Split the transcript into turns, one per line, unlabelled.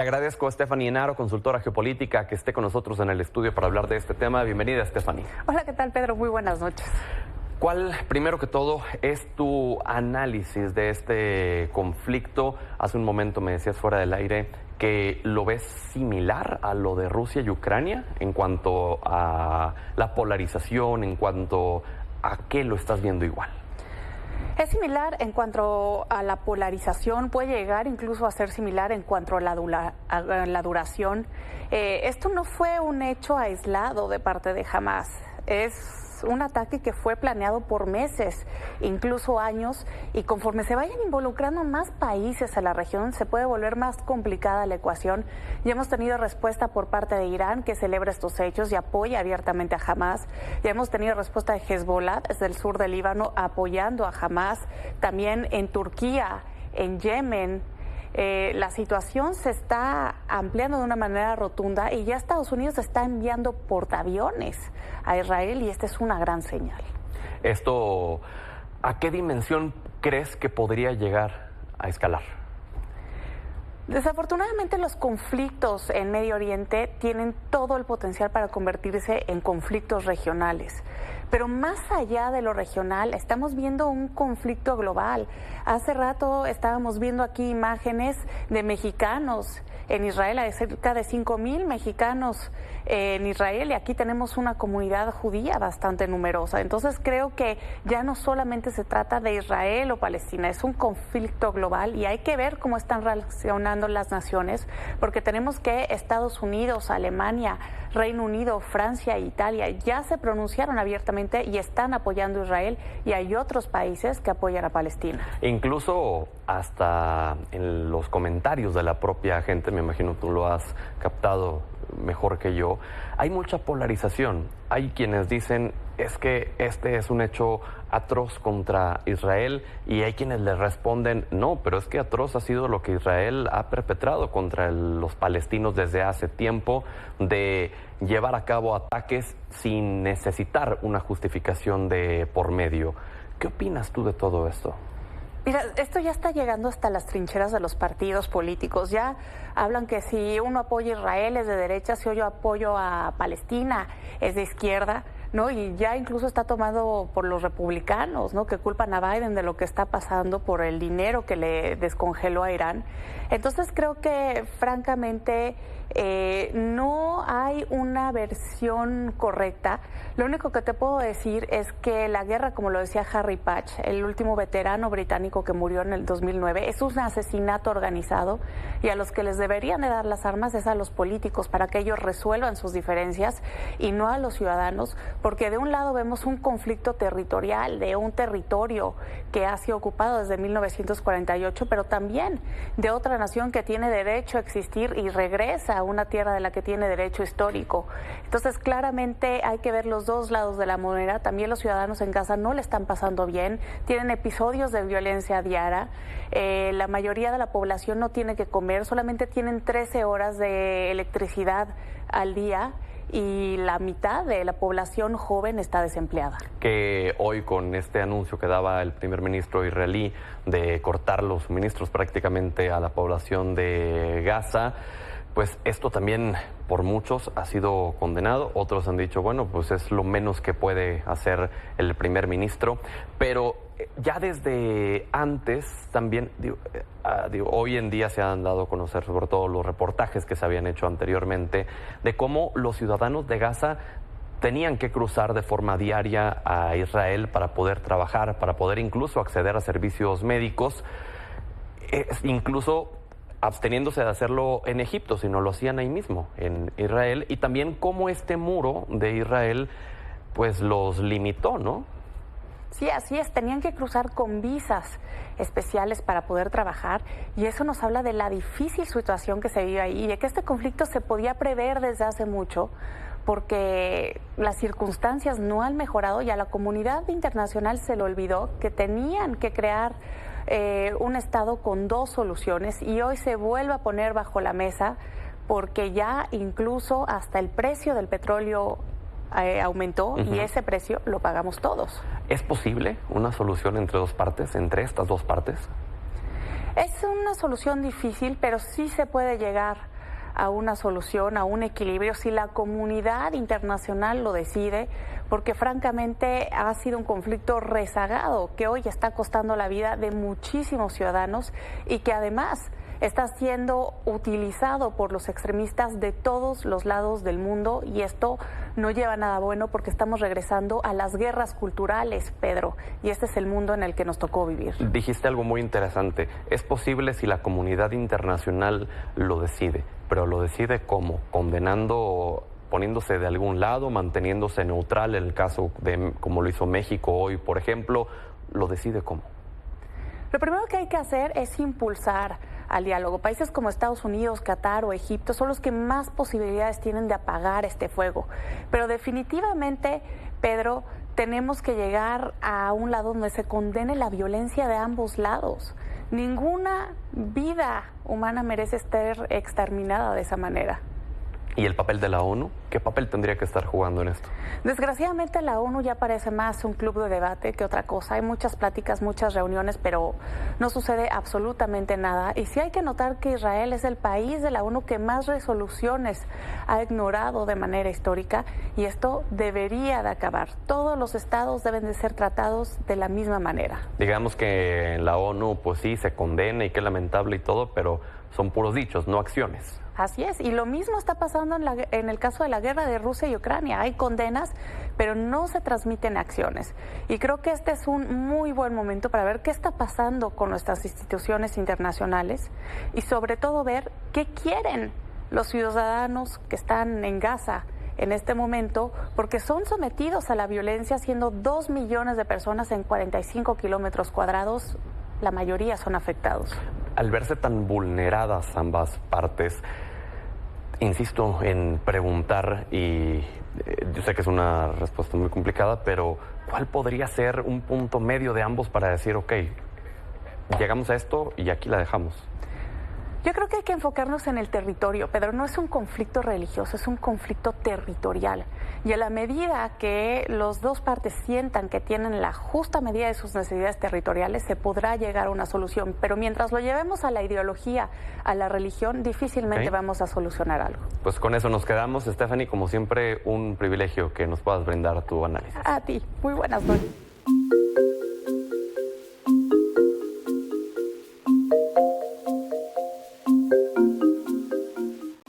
Agradezco a Stephanie Enaro, consultora geopolítica, que esté con nosotros en el estudio para hablar de este tema. Bienvenida, Stephanie.
Hola, ¿qué tal, Pedro? Muy buenas noches.
¿Cuál, primero que todo, es tu análisis de este conflicto? Hace un momento me decías fuera del aire que lo ves similar a lo de Rusia y Ucrania en cuanto a la polarización, en cuanto a qué lo estás viendo igual.
Es similar en cuanto a la polarización, puede llegar incluso a ser similar en cuanto a la duración. Esto no fue un hecho aislado de parte de Hamás, es un ataque que fue planeado por meses, incluso años, y conforme se vayan involucrando más países a la región, se puede volver más complicada la ecuación. Ya hemos tenido respuesta por parte de Irán, que celebra estos hechos y apoya abiertamente a Hamás. Ya hemos tenido respuesta de Hezbollah, desde el sur del Líbano, apoyando a Hamás. También en Turquía, en Yemen. La situación se está ampliando de una manera rotunda y ya Estados Unidos está enviando portaaviones a Israel y esta es una gran señal.
Esto, ¿a qué dimensión crees que podría llegar a escalar?
Desafortunadamente los conflictos en Medio Oriente tienen todo el potencial para convertirse en conflictos regionales. Pero más allá de lo regional, estamos viendo un conflicto global. Hace rato estábamos viendo aquí imágenes de mexicanos en Israel, hay cerca de 5,000 mexicanos en Israel y aquí tenemos una comunidad judía bastante numerosa. Entonces creo que ya no solamente se trata de Israel o Palestina, es un conflicto global y hay que ver cómo están reaccionando las naciones, porque tenemos que Estados Unidos, Alemania, Reino Unido, Francia e Italia ya se pronunciaron abiertamente y están apoyando a Israel y hay otros países que apoyan a Palestina.
Incluso hasta en los comentarios de la propia gente, me imagino tú lo has captado mejor que yo, hay mucha polarización. Hay quienes dicen es que este es un hecho atroz contra Israel y hay quienes le responden no, pero es que atroz ha sido lo que Israel ha perpetrado contra los palestinos desde hace tiempo, de llevar a cabo ataques sin necesitar una justificación de por medio. ¿Qué opinas tú de todo esto?
Mira, esto ya está llegando hasta las trincheras de los partidos políticos. Ya hablan que si uno apoya a Israel es de derecha, si yo apoyo a Palestina es de izquierda, ¿no? Y ya incluso está tomado por los republicanos, ¿no? Que culpan a Biden de lo que está pasando por el dinero que le descongeló a Irán. Entonces creo que francamente no hay una versión correcta. Lo único que te puedo decir es que la guerra, como lo decía Harry Patch, el último veterano británico que murió en el 2009, es un asesinato organizado y a los que les deberían de dar las armas es a los políticos para que ellos resuelvan sus diferencias y no a los ciudadanos, porque de un lado vemos un conflicto territorial de un territorio que ha sido ocupado desde 1948, pero también de otra nación que tiene derecho a existir y regresa a una tierra de la que tiene derecho histórico. Entonces, claramente hay que ver los dos lados de la moneda. También los ciudadanos en Gaza no le están pasando bien, tienen episodios de violencia diaria. La mayoría de la población no tiene que comer, solamente tienen 13 horas de electricidad al día y la mitad de la población joven está desempleada.
Que hoy con este anuncio que daba el primer ministro israelí de cortar los suministros prácticamente a la población de Gaza, pues esto también por muchos ha sido condenado. Otros han dicho, bueno, pues es lo menos que puede hacer el primer ministro. Pero ya desde antes también, hoy en día se han dado a conocer sobre todo los reportajes que se habían hecho anteriormente de cómo los ciudadanos de Gaza tenían que cruzar de forma diaria a Israel para poder trabajar, para poder incluso acceder a servicios médicos, incluso absteniéndose de hacerlo en Egipto, sino lo hacían ahí mismo, en Israel, y también cómo este muro de Israel pues los limitó, ¿no?
Sí, así es, tenían que cruzar con visas especiales para poder trabajar y eso nos habla de la difícil situación que se vive ahí y de que este conflicto se podía prever desde hace mucho porque las circunstancias no han mejorado y a la comunidad internacional se le olvidó que tenían que crear un Estado con dos soluciones y hoy se vuelve a poner bajo la mesa porque ya incluso hasta el precio del petróleo aumentó y ese precio lo pagamos todos.
¿Es posible una solución entre dos partes, entre estas dos partes?
Es una solución difícil, pero sí se puede llegar a una solución, a un equilibrio, si la comunidad internacional lo decide, porque francamente ha sido un conflicto rezagado que hoy está costando la vida de muchísimos ciudadanos y que además está siendo utilizado por los extremistas de todos los lados del mundo, y esto no lleva nada bueno porque estamos regresando a las guerras culturales, Pedro, y este es el mundo en el que nos tocó vivir.
Dijiste algo muy interesante. Es posible si la comunidad internacional lo decide, pero lo decide ¿cómo? Condenando, poniéndose de algún lado, manteniéndose neutral en el caso de como lo hizo México hoy, por ejemplo. ¿Lo decide cómo?
Lo primero que hay que hacer es impulsar al diálogo. Países como Estados Unidos, Qatar o Egipto son los que más posibilidades tienen de apagar este fuego. Pero definitivamente, Pedro, tenemos que llegar a un lado donde se condene la violencia de ambos lados. Ninguna vida humana merece estar exterminada de esa manera.
¿Y el papel de la ONU? ¿Qué papel tendría que estar jugando en esto?
Desgraciadamente la ONU ya parece más un club de debate que otra cosa. Hay muchas pláticas, muchas reuniones, pero no sucede absolutamente nada. Y sí hay que notar que Israel es el país de la ONU que más resoluciones ha ignorado de manera histórica, y esto debería de acabar. Todos los estados deben de ser tratados de la misma manera.
Digamos que en la ONU, pues sí, se condena y qué lamentable y todo, pero son puros dichos, no acciones.
Así es, y lo mismo está pasando en el caso de la guerra de Rusia y Ucrania. Hay condenas, pero no se transmiten acciones. Y creo que este es un muy buen momento para ver qué está pasando con nuestras instituciones internacionales y sobre todo ver qué quieren los ciudadanos que están en Gaza en este momento, porque son sometidos a la violencia, siendo 2 millones de personas en 45 kilómetros cuadrados. La mayoría son afectados.
Al verse tan vulneradas ambas partes, insisto en preguntar, y yo sé que es una respuesta muy complicada, pero ¿cuál podría ser un punto medio de ambos para decir, ok, llegamos a esto y aquí la dejamos?
Yo creo que hay que enfocarnos en el territorio, Pedro. No es un conflicto religioso, es un conflicto territorial. Y a la medida que las dos partes sientan que tienen la justa medida de sus necesidades territoriales, se podrá llegar a una solución. Pero mientras lo llevemos a la ideología, a la religión, difícilmente vamos a solucionar algo.
Pues con eso nos quedamos. Stephanie, como siempre, un privilegio que nos puedas brindar tu análisis.
A ti. Muy buenas noches.